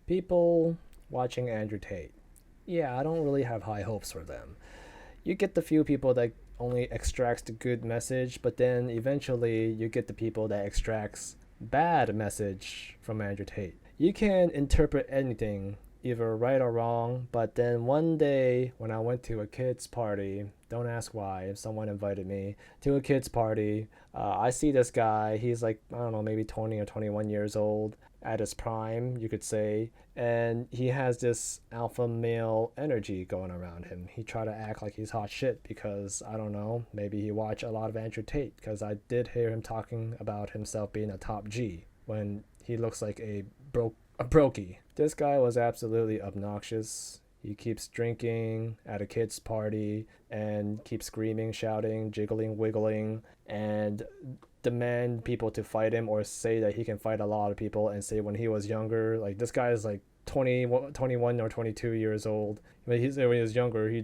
People watching Andrew Tate. Yeah, I don't really have high hopes for them. You get the few people that only extracts the good message, but then eventually you get the people that extracts bad message from Andrew Tate. You can interpret anything either right or wrong, but then one day when I went to a kid's party, don't ask why, someone invited me to a kid's party. I see this guy, he's like, I don't know, maybe 20 or 21 years old, at his prime, you could say, and he has this alpha male energy going around him. He tried to act like he's hot shit because, I don't know, maybe he watched a lot of Andrew Tate, because I did hear him talking about himself being a top G when he looks like a brokey. This guy was absolutely obnoxious. He keeps drinking at a kid's party and keeps screaming, shouting, jiggling, wiggling, and demand people to fight him or say that he can fight a lot of people and say when he was younger, like this guy is like 20, 21 or 22 years old. When he was younger, he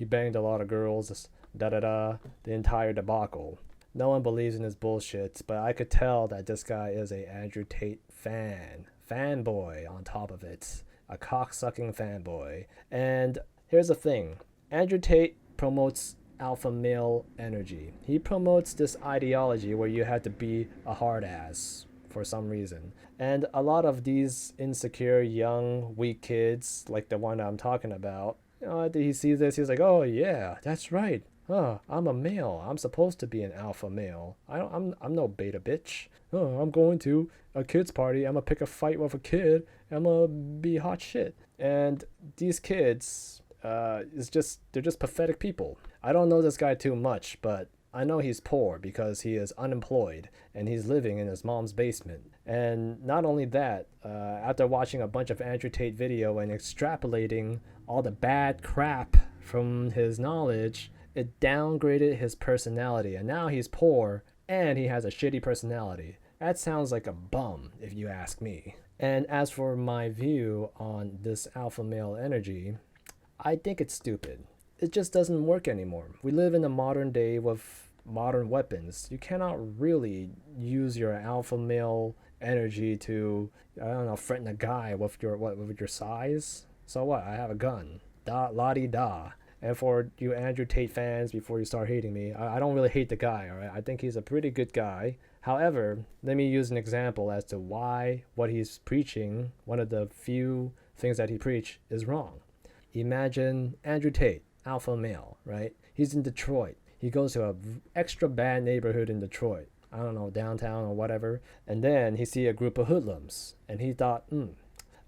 banged a lot of girls, da da da, the entire debacle. No one believes in his bullshit, but I could tell that this guy is a Andrew Tate fanboy on top of it, a cocksucking fanboy. And here's the thing, Andrew Tate promotes alpha male energy. He promotes this ideology where you have to be a hard ass for some reason. And a lot of these insecure, young, weak kids, like the one I'm talking about, after he sees this, he's like, oh yeah, that's right. I'm a male. I'm supposed to be an alpha male. I'm no beta bitch. I'm going to a kid's party. I'm gonna pick a fight with a kid. I'm gonna be hot shit. And these kids, they're just pathetic people. I don't know this guy too much, but I know he's poor because he is unemployed and he's living in his mom's basement. And not only that, after watching a bunch of Andrew Tate video and extrapolating all the bad crap from his knowledge, it downgraded his personality, and now he's poor and he has a shitty personality. That sounds like a bum, if you ask me. And as for my view on this alpha male energy, I think it's stupid. It just doesn't work anymore. We live in a modern day with modern weapons. You cannot really use your alpha male energy to, I don't know, threaten a guy with your size. So what? I have a gun. Da la di da. And for you Andrew Tate fans, before you start hating me, I don't really hate the guy, alright? I think he's a pretty good guy. However, let me use an example as to why what he's preaching, one of the few things that he preached, is wrong. Imagine Andrew Tate, alpha male, right? He's in Detroit. He goes to a extra bad neighborhood in Detroit. I don't know, downtown or whatever. And then he see a group of hoodlums. And he thought,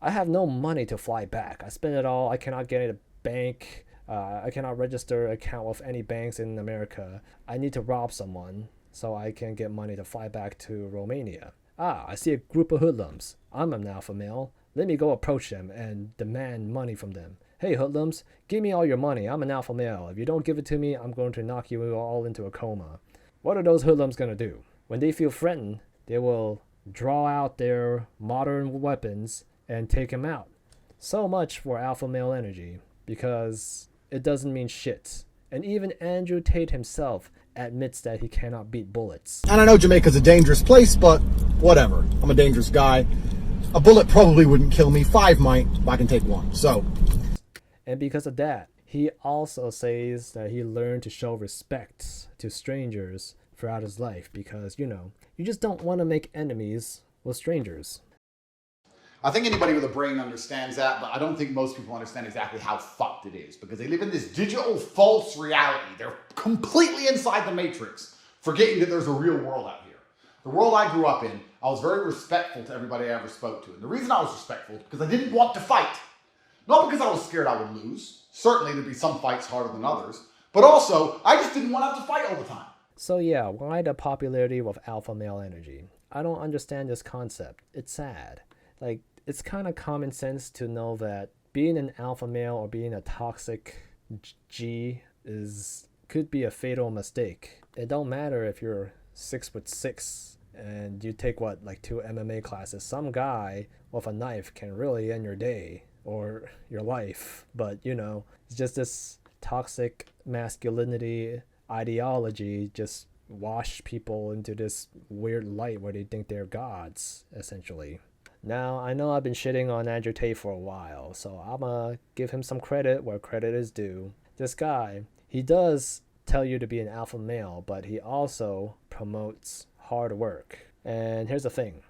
I have no money to fly back. I spend it all. I cannot get in a bank. I cannot register an account with any banks in America. I need to rob someone so I can get money to fly back to Romania. I see a group of hoodlums. I'm an alpha male. Let me go approach them and demand money from them. Hey hoodlums, give me all your money. I'm an alpha male. If you don't give it to me, I'm going to knock you all into a coma. What are those hoodlums going to do? When they feel threatened, they will draw out their modern weapons and take him out. So much for alpha male energy, because it doesn't mean shit. And even Andrew Tate himself admits that he cannot beat bullets. And I know Jamaica's a dangerous place, but whatever. I'm a dangerous guy. A bullet probably wouldn't kill me. 5 might, but I can take 1. So. And because of that, he also says that he learned to show respect to strangers throughout his life because, you just don't want to make enemies with strangers. I think anybody with a brain understands that, but I don't think most people understand exactly how fucked it is because they live in this digital false reality. They're completely inside the matrix, forgetting that there's a real world out here. The world I grew up in, I was very respectful to everybody I ever spoke to. And the reason I was respectful is because I didn't want to fight. Not because I was scared I would lose. Certainly there'd be some fights harder than others. But also, I just didn't want to have to fight all the time. So yeah, why the popularity with alpha male energy? I don't understand this concept. It's sad. Like, it's kind of common sense to know that being an alpha male or being a toxic G could be a fatal mistake. It don't matter if you're 6'6" and you take like 2 MMA classes. Some guy with a knife can really end your day or your life. But it's just this toxic masculinity ideology just wash people into this weird light where they think they're gods, essentially. Now, I know I've been shitting on Andrew Tate for a while, so I'ma give him some credit where credit is due. This guy, he does tell you to be an alpha male, but he also promotes hard work. And here's the thing,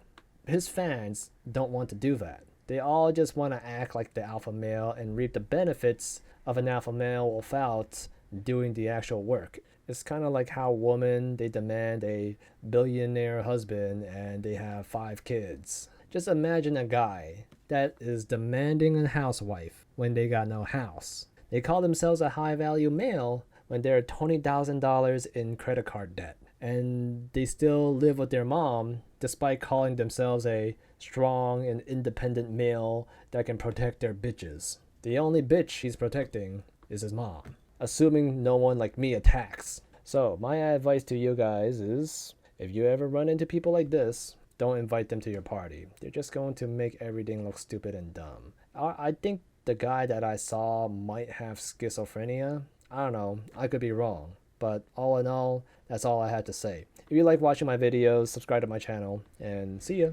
his fans don't want to do that. They all just want to act like the alpha male and reap the benefits of an alpha male without doing the actual work. It's kind of like how women, they demand a billionaire husband and they have 5 kids. Just imagine a guy that is demanding a housewife when they got no house. They call themselves a high value male when they're $20,000 in credit card debt. And they still live with their mom despite calling themselves a strong and independent male that can protect their bitches. The only bitch he's protecting is his mom, assuming no one like me attacks. So my advice to you guys is, if you ever run into people like this, don't invite them to your party. They're just going to make everything look stupid and dumb. I think the guy that I saw might have schizophrenia. I don't know, I could be wrong. But all in all, that's all I had to say. If you like watching my videos, subscribe to my channel, and see ya.